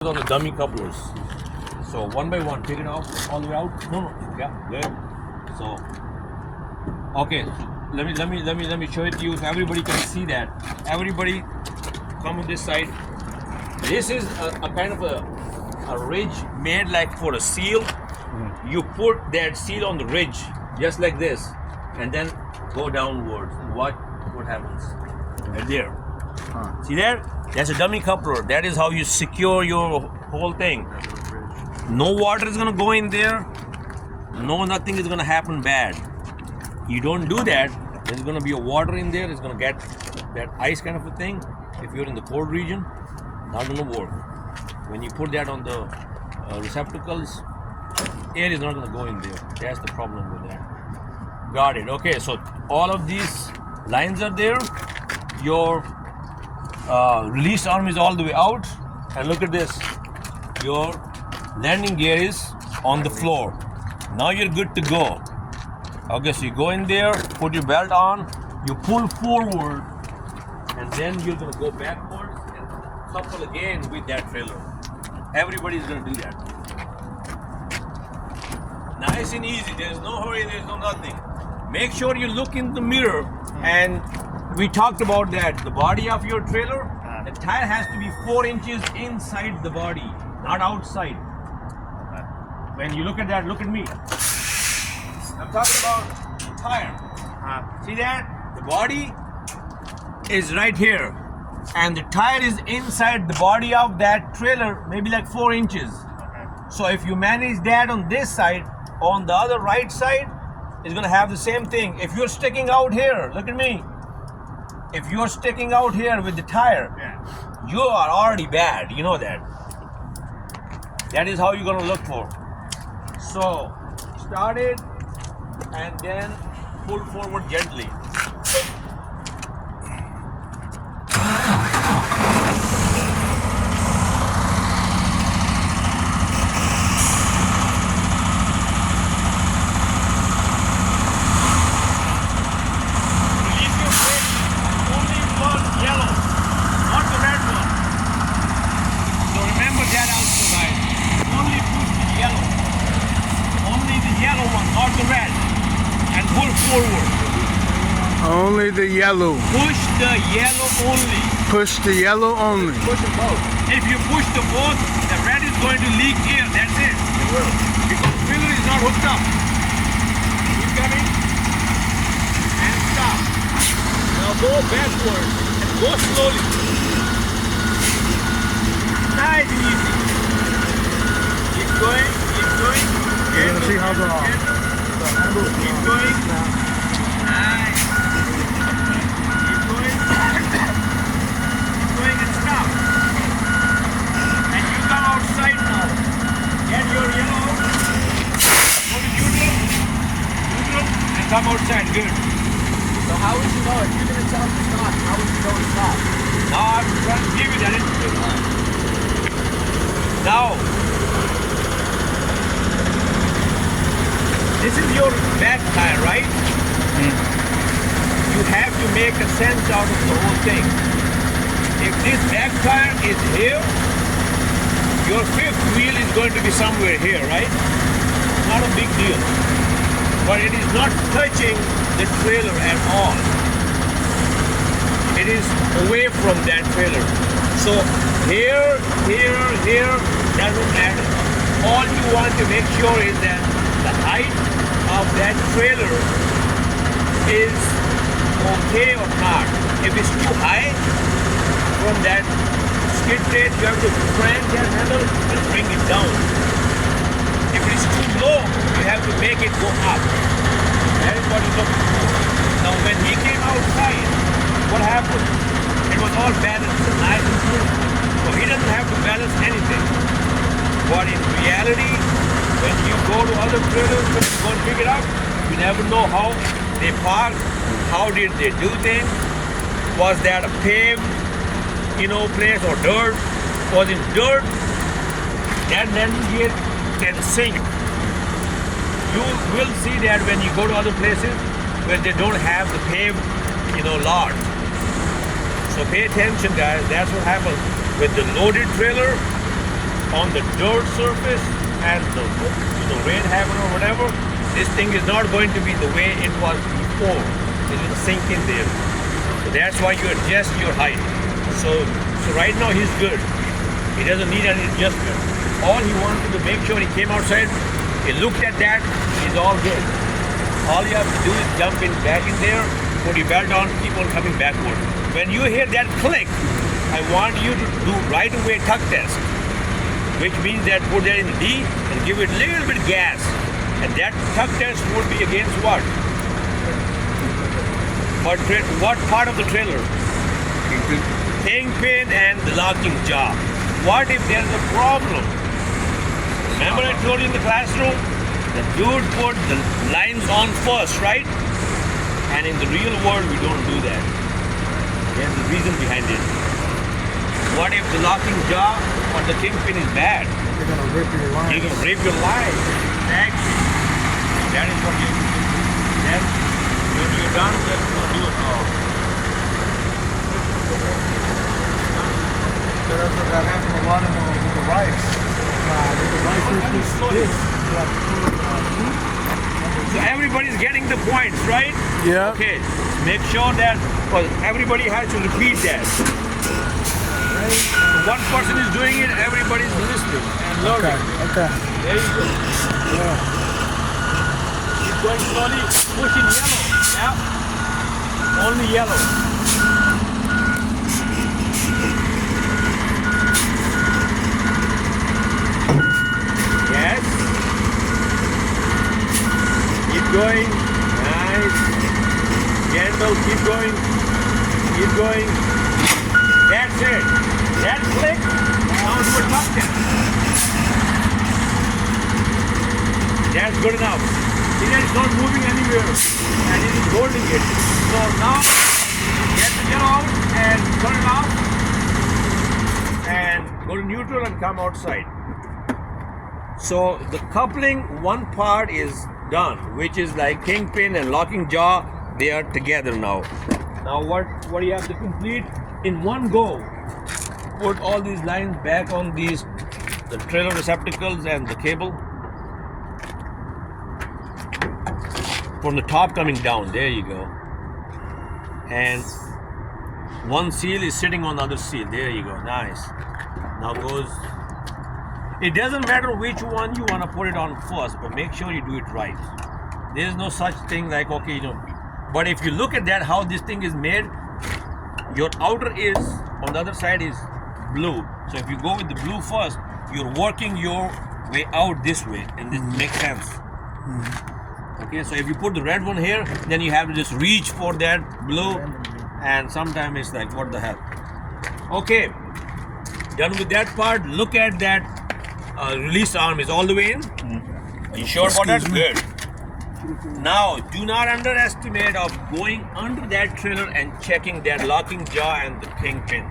On the dummy couplers. So one by one, take it off all the way out. No, yeah, good. So okay, so let me show it to you so everybody can see that. Everybody come on this side. This is a kind of a ridge made like for a seal. You put that seal on the ridge just like this, and then go downwards. And watch what happens. Right there. See there? That's a dummy coupler. That is how you secure your whole thing. No water is gonna go in there. No, nothing is gonna happen bad. You don't do that, there's gonna be a water in there. It's gonna get that ice kind of a thing. If you're in the cold region, not gonna work. When you put that on the receptacles, air is not gonna go in there. That's the problem with that. Got it. Okay, so all of these lines are there. Your release arm is all the way out, and look at this, your landing gear is on the floor. Now you're good to go. Okay, so you go in there, put your belt on, you pull forward, and then you're gonna go backwards and couple again with that trailer. Everybody's gonna do that. Nice and easy, there's no hurry, there's no nothing. Make sure you look in the mirror, and we talked about that. The body of your trailer, the tire has to be 4 inches inside the body, not outside. When you look at that, look at me. I'm talking about the tire. See that? The body is right here, and the tire is inside the body of that trailer, maybe like 4 inches. So if you manage that on this side, on the other right side, it's gonna have the same thing. If you're sticking out here, look at me. If you're sticking out here with the tire, you are already bad. You know that. That is how you're gonna look for. So, start it and then pull forward gently. Only the yellow. Push the yellow only. Push the yellow only. Push them both. If you push the both, the red is going to leak air. That's it. It will. Because the filler is not hooked up. Keep coming. And stop. Now go backwards. And go slowly. Nice and easy. Keep going. Keep going. You're gonna see how the handle. Keep going. Nice. Keep going. Keep going and stop. And you come outside now. Get your yellow. Go to neutral. Neutral. And come outside. Good. So how would you know if you're going to tell him to stop? How would you know to stop? Now I'm trying to give you that information. Now, this is your back tire, right? You have to make a sense out of the whole thing. If this back tire is here, your fifth wheel is going to be somewhere here, right? Not a big deal. But it is not touching the trailer at all. It is away from that trailer. So here, doesn't matter. All you want to make sure is that the height of that trailer is okay or not. If it's too high from that skid plate, you have to crank that handle and bring it down. If it's too low, you have to make it go up. That is what you're looking for. Now when he came outside, what happened? It was all balanced and nice and smooth. So he doesn't have to balance anything. But in reality, when you go to other trailers, when you go and pick it up, you never know how they park, how did they do things. Was that a paved, place or dirt? Was it dirt? That landing gear can sink. You will see that when you go to other places where they don't have the paved, lot. So pay attention, guys. That's what happens with the loaded trailer. on the dirt surface and the rain happen or whatever, this thing is not going to be the way it was before. It will sink in there. So that's why you adjust your height. So right now he's good. He doesn't need any adjustment. All he wanted to make sure he came outside, he looked at that, he's all good. All you have to do is jump in back in there, put your belt on, keep on coming backward. When you hear that click, I want you to do right away tuck test, which means that put that in the D and give it a little bit gas. And that tuck test would be against what? What part of the trailer? Kingpin and the locking jaw. What if there's a problem? Remember I told you in the classroom? The dude put the lines on first, right? And in the real world, we don't do that. There's a reason behind it. What if the locking jaw or the kingpin is bad? They're gonna rip your line. You're gonna rip your line. Exactly. That is what you do. Then when you're done, then you'll do it all. So that's what that happened a lot with the rice. So everybody's getting the points, right? Yeah. Okay. Make sure that everybody has to repeat that. One person is doing it, everybody's listening and learning. Okay. There you go. Yeah. Keep going slowly, pushing yellow. Yeah. Only yellow. Yes. Keep going. Nice. Gentle, keep going. Keep going. That's it. That click. Now do a tuck test. That's good enough. See that it's not moving anywhere and it is holding it. So now get the yellow out and turn it off and go to neutral and come outside. So the coupling, one part is done, which is like kingpin and locking jaw. They are together now. Now what do you have to complete in one go? Put all these lines back on the trailer receptacles and the cable. From the top coming down, there you go. And one seal is sitting on the other seal. There you go, nice. Now goes. It doesn't matter which one you want to put it on first, but make sure you do it right. There's no such thing like, okay, but if you look at that, how this thing is made, your outer is, on the other side is blue. So if you go with the blue first, you're working your way out this way, and this makes sense. Okay, so if you put the red one here, then you have to just reach for that blue, and sometimes it's like, what the hell? Okay, done with that part. Look at that release arm is all the way in. Are you sure about that? Good. Now, do not underestimate of going under that trailer and checking that locking jaw and the kingpin.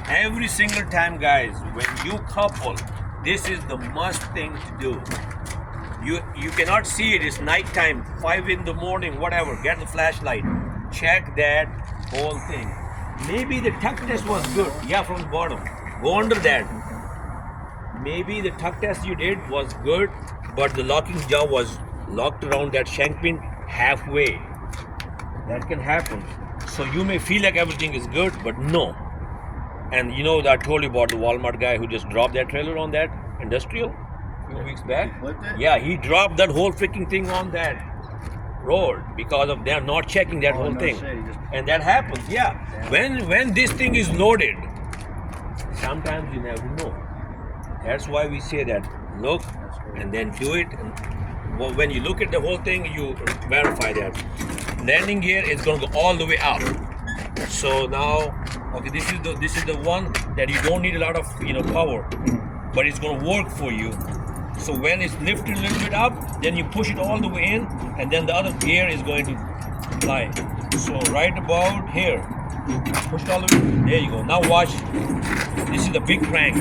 Every single time, guys, when you couple, this is the must thing to do. You cannot see it. It's nighttime, 5 in the morning, whatever. Get the flashlight. Check that whole thing. Maybe the tuck test was good. Yeah, from the bottom. Go under that. Maybe the tuck test you did was good, but the locking jaw was locked around that shank pin halfway. That can happen. So you may feel like everything is good, but no. And you know that I told you about the Walmart guy who just dropped that trailer on that industrial a few weeks back. Yeah, he dropped that whole freaking thing on that road because of them not checking that whole thing. And that happens. Yeah. When this thing is loaded, sometimes you never know. That's why we say that look and then do it. And when you look at the whole thing, you verify that. Landing gear is going to go all the way up. So now, okay, this is the one that you don't need a lot of power, but it's going to work for you. So when it's lifted a little bit up, then you push it all the way in, and then the other gear is going to fly. So right about here, push it all the way. There you go. Now watch. This is the big crank.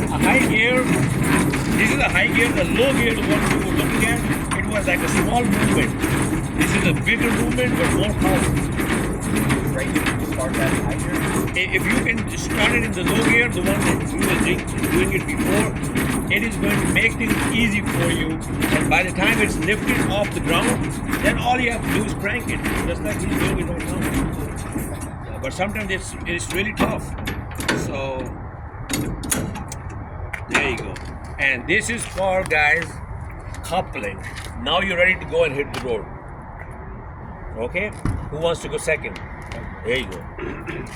A high gear. This is a high gear. The low gear, the one we were looking at, it was like a small movement. This is a bigger movement, but more power. Right here, you start that high gear. if you can start it in the low gear, the one that you were doing it before, it is going to make things easy for you. And by the time it's lifted off the ground, then all you have to do is crank it, just like he's doing it right now. But sometimes it's really tough. So there you go. And this is for, guys, coupling. Now you're ready to go and hit the road. Okay? Who wants to go second? There you go.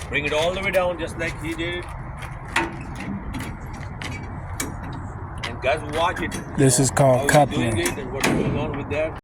Bring it all the way down just like he did. And guys, watch it. This is called how he's doing coupling. it and what's going on with that.